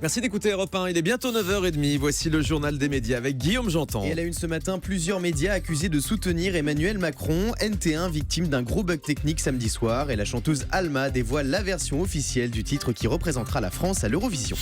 Merci d'écouter Europe 1. Il est bientôt 9h30. Voici le journal des médias avec Guillaume Janton. Et à la une ce matin, plusieurs médias accusés de soutenir Emmanuel Macron. NT1 victime d'un gros bug technique samedi soir. Et la chanteuse Alma dévoile la version officielle du titre qui représentera la France à l'Eurovision.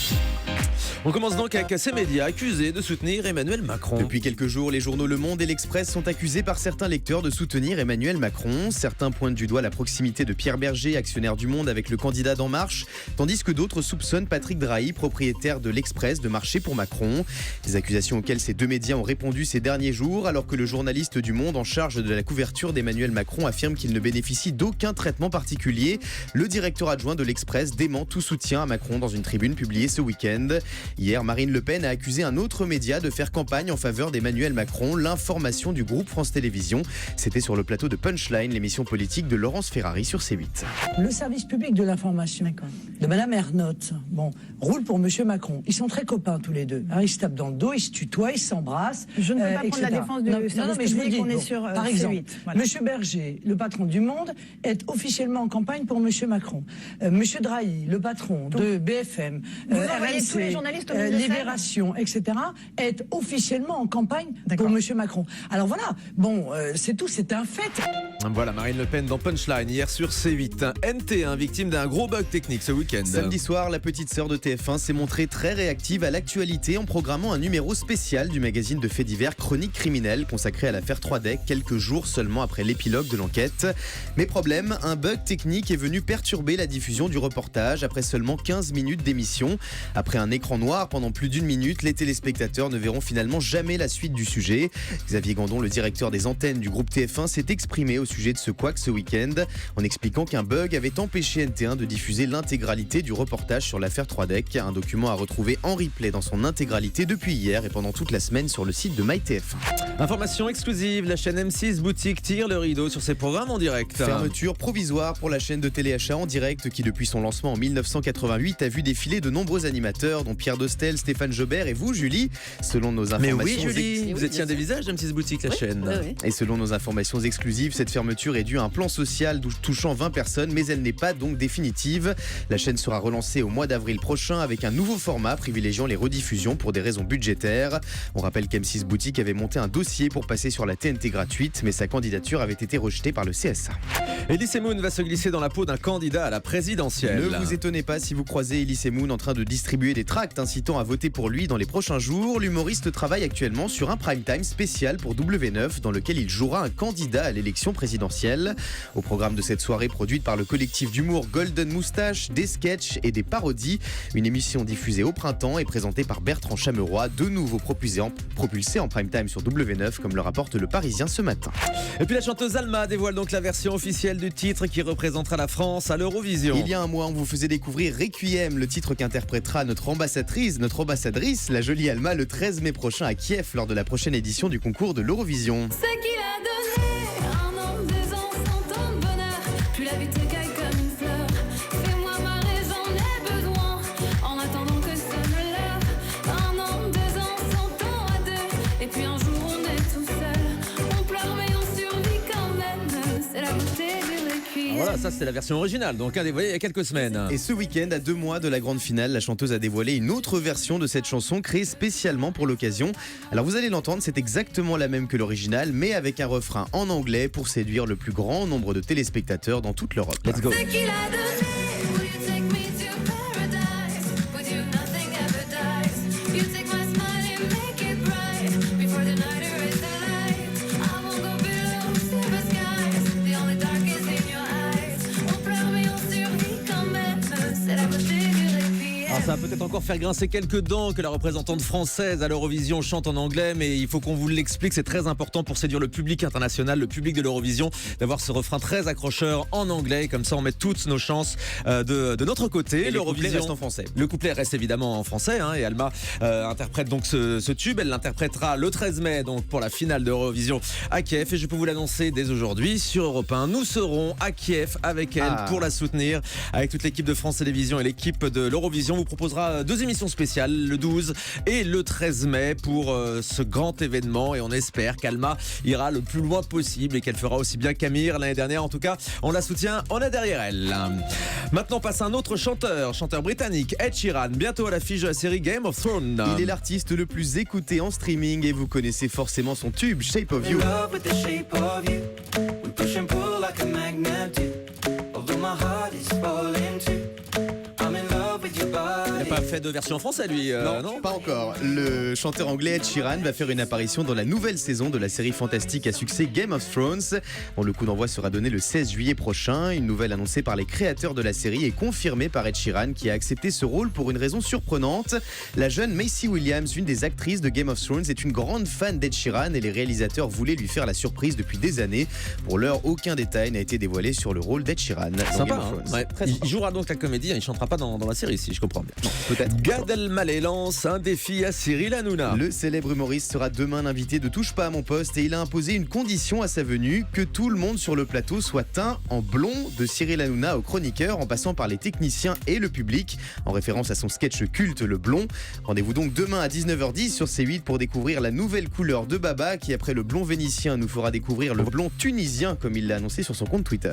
On commence donc avec ces médias accusés de soutenir Emmanuel Macron. Depuis quelques jours, les journaux Le Monde et l'Express sont accusés par certains lecteurs de soutenir Emmanuel Macron. Certains pointent du doigt la proximité de Pierre Berger, actionnaire du Monde, avec le candidat d'En Marche, tandis que d'autres soupçonnent Patrick Drahi, propriétaire de l'Express, de marcher pour Macron. Des accusations auxquelles ces deux médias ont répondu ces derniers jours, alors que le journaliste du Monde en charge de la couverture d'Emmanuel Macron affirme qu'il ne bénéficie d'aucun traitement particulier. Le directeur adjoint de l'Express dément tout soutien à Macron dans une tribune publiée ce week-end. Hier, Marine Le Pen a accusé un autre média de faire campagne en faveur d'Emmanuel Macron, l'information du groupe France Télévisions. C'était sur le plateau de Punchline, l'émission politique de Laurence Ferrari sur C8. Le service public de l'information de Madame Ernotte, roule pour Monsieur Macron. Ils sont très copains tous les deux. Alors, ils se tapent dans le dos, ils se tutoient, ils s'embrassent. Je ne peux pas prendre la etc. défense du service mais je vous public, dis, on est sur par exemple, C8. Voilà. Monsieur Berger, le patron du Monde, est officiellement en campagne pour Monsieur Macron. Monsieur Drahi, le patron de BFM, vous envoyez tous les journalistes au milieu de Libération, etc., est officiellement en campagne pour Monsieur Macron. Alors voilà, c'est tout, c'est un fait. Voilà Marine Le Pen dans Punchline hier sur C8. NT1 victime d'un gros bug technique ce week-end. Samedi soir, la petite sœur de TF1 s'est montrée très réactive à l'actualité en programmant un numéro spécial du magazine de faits divers Chronique criminelle consacré à l'affaire Troidec quelques jours seulement après l'épilogue de l'enquête. Mais problème, un bug technique est venu perturber la diffusion du reportage après seulement 15 minutes d'émission. Après un écran noir pendant plus d'1 minute, les téléspectateurs ne verront finalement jamais la suite du sujet. Xavier Gandon, le directeur des antennes du groupe TF1, s'est exprimé au sujet de ce couac ce week-end en expliquant qu'un bug avait empêché NT1 de diffuser l'intégralité du reportage sur l'affaire Troidec, un document à retrouver en replay dans son intégralité depuis hier et pendant toute la semaine sur le site de MyTF1. Information exclusive, la chaîne M6 Boutique tire le rideau sur ses programmes en direct. Fermeture provisoire pour la chaîne de téléachat en direct qui depuis son lancement en 1988 a vu défiler de nombreux animateurs dont Pierre Dostel, Stéphane Jobert et vous Julie. Selon nos informations, Mais oui Julie, vous étiez un des visages d'M6 Boutique, la chaîne. Oui. Et selon nos informations exclusives, cette fermeture est due à un plan social touchant 20 personnes, mais elle n'est pas donc définitive. La chaîne sera relancée au mois d'avril prochain avec un nouveau format privilégiant les rediffusions pour des raisons budgétaires. On rappelle qu'M6 Boutique avait monté un dossier pour passer sur la TNT gratuite, mais sa candidature avait été rejetée par le CSA. Elise Moon va se glisser dans la peau d'un candidat à la présidentielle. Ne vous étonnez pas si vous croisez Elise Moon en train de distribuer des tracts incitant à voter pour lui dans les prochains jours. L'humoriste travaille actuellement sur un prime time spécial pour W9 dans lequel il jouera un candidat à l'élection présidentielle. Au programme de cette soirée produite par le collectif d'humour Golden Moustache, des sketchs et des parodies. Une émission diffusée au printemps et présentée par Bertrand Chameroy, de nouveau propulsée en prime time sur W9 comme le rapporte Le Parisien ce matin. Et puis la chanteuse Alma dévoile donc la version officielle du titre qui représentera la France à l'Eurovision. Il y a un mois, on vous faisait découvrir Requiem, le titre qu'interprétera notre ambassadrice, la jolie Alma, le 13 mai prochain à Kiev lors de la prochaine édition du concours de l'Eurovision. Ce qu'il a donné, 1 an, 2 ans, 100 ans de bonheur. Plus la vie te caille comme une fleur. Fais-moi marrer, j'en ai besoin. En attendant que sonne l'heure. 1 an, 2 ans, 100 ans à deux. Et puis un jour on est tout seul. On pleure mais on survit quand même. C'est la beauté du Requiem. Voilà, ça c'est la version originale, donc dévoilée il y a quelques semaines. Et ce week-end, à 2 mois de la grande finale, la chanteuse a dévoilé une autre version de cette chanson créée spécialement pour l'occasion. Alors vous allez l'entendre, c'est exactement la même que l'original, mais avec un refrain en anglais pour séduire le plus grand nombre de téléspectateurs dans toute l'Europe. Let's go. Ce qu'il a donné, will you take me to paradise? With you nothing ever dies. You take my smile and make it bright. Before the night erases the light. I won't go below silver skies. The only dark is in your eyes. On pleure mais on survit quand même. C'est la beauté du Requiem. Alors ça va peut-être encore faire grincer quelques dents que la représentante française à l'Eurovision chante en anglais, mais il faut qu'on vous l'explique, c'est très important pour séduire le public international, le public de l'Eurovision, d'avoir ce refrain très accrocheur en anglais, et comme ça on met toutes nos chances de notre côté. Et le couplet reste en français. Le couplet reste évidemment en français, et Alma interprète donc ce tube, elle l'interprétera le 13 mai donc pour la finale d'Eurovision à Kiev, et je peux vous l'annoncer dès aujourd'hui sur Europe 1, nous serons à Kiev avec elle pour la soutenir, avec toute l'équipe de France Télévisions et l'équipe de l'Eurovision. Vous proposera 2 émissions spéciales, le 12 et le 13 mai pour ce grand événement. Et on espère qu'Alma ira le plus loin possible et qu'elle fera aussi bien qu'Amir l'année dernière. En tout cas, on la soutient, on est derrière elle. Maintenant, passe un autre chanteur britannique, Ed Sheeran, bientôt à l'affiche de la série Game of Thrones. Il est l'artiste le plus écouté en streaming et vous connaissez forcément son tube Shape of You. Il n'a pas fait de version en français, lui, non Pas encore. Le chanteur anglais Ed Sheeran va faire une apparition dans la nouvelle saison de la série fantastique à succès Game of Thrones. Bon, le coup d'envoi sera donné le 16 juillet prochain. Une nouvelle annoncée par les créateurs de la série et confirmée par Ed Sheeran qui a accepté ce rôle pour une raison surprenante. La jeune Maisie Williams, une des actrices de Game of Thrones, est une grande fan d'Ed Sheeran et les réalisateurs voulaient lui faire la surprise depuis des années. Pour l'heure, aucun détail n'a été dévoilé sur le rôle d'Ed Sheeran. Sympa, ouais. Il jouera donc la comédie, il chantera pas dans la série, si je comprends bien. Peut-être. Gad Elmaleh lance un défi à Cyril Hanouna. Le célèbre humoriste sera demain l'invité de Touche pas à mon poste et il a imposé une condition à sa venue, que tout le monde sur le plateau soit teint en blond, de Cyril Hanouna au chroniqueur en passant par les techniciens et le public, en référence à son sketch culte Le Blond. Rendez-vous donc demain à 19h10 sur C8 pour découvrir la nouvelle couleur de Baba qui, après le blond vénitien, nous fera découvrir le blond tunisien comme il l'a annoncé sur son compte Twitter.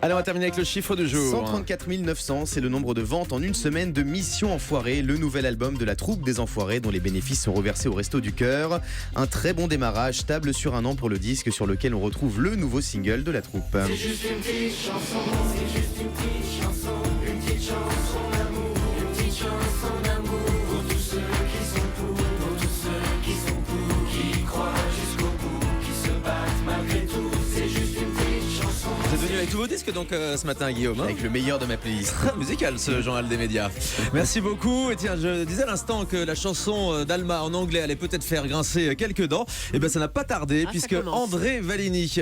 Allez, on va terminer avec le chiffre du jour. 134 900, c'est le nombre de ventes en une semaine de Mission Enfoirée, le nouvel album de la troupe des Enfoirés dont les bénéfices sont reversés au Resto du Cœur. Un très bon démarrage, stable sur un an pour le disque sur lequel on retrouve le nouveau single de la troupe. C'est juste une petite chanson, c'est juste une petite chanson, une petite chanson d'amour, une petite chanson d'amour pour tous ceux qui sont pour tous ceux qui sont pour, qui croient jusqu'au bout, qui se battent malgré tout. C'est juste une petite chanson. Vous êtes venu avec tous vos disques donc ce matin, Guillaume, hein? Avec le meilleur de ma playlist. Très musical ce journal des médias. Merci beaucoup. Et tiens, je disais à l'instant que la chanson d'Alma en anglais allait peut-être faire grincer quelques dents. Et bien ça n'a pas tardé puisque André Valigny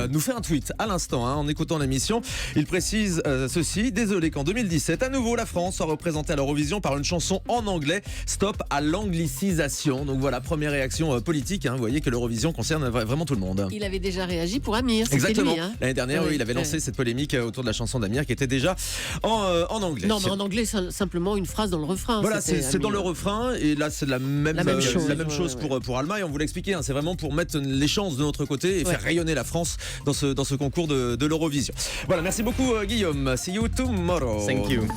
nous fait un tweet à l'instant en écoutant l'émission. Il précise ceci: désolé qu'en 2017 à nouveau la France soit représentée à l'Eurovision par une chanson en anglais. Stop à l'anglicisation. Donc voilà, première réaction politique. Vous voyez que l'Eurovision concerne vraiment tout le monde. Il avait déjà réagi pour Amir. Exactement. Lui, L'année dernière, il avait lancé cette polémique autour de la chanson d'Amir qui était déjà en anglais. Non, mais en anglais, c'est simplement une phrase dans le refrain. Voilà, c'est dans le refrain et là c'est la même chose pour Alma et on vous l'expliquait. C'est vraiment pour mettre les chances de notre côté et faire rayonner la France dans ce concours de l'Eurovision. Voilà, merci beaucoup Guillaume. See you tomorrow. Thank you.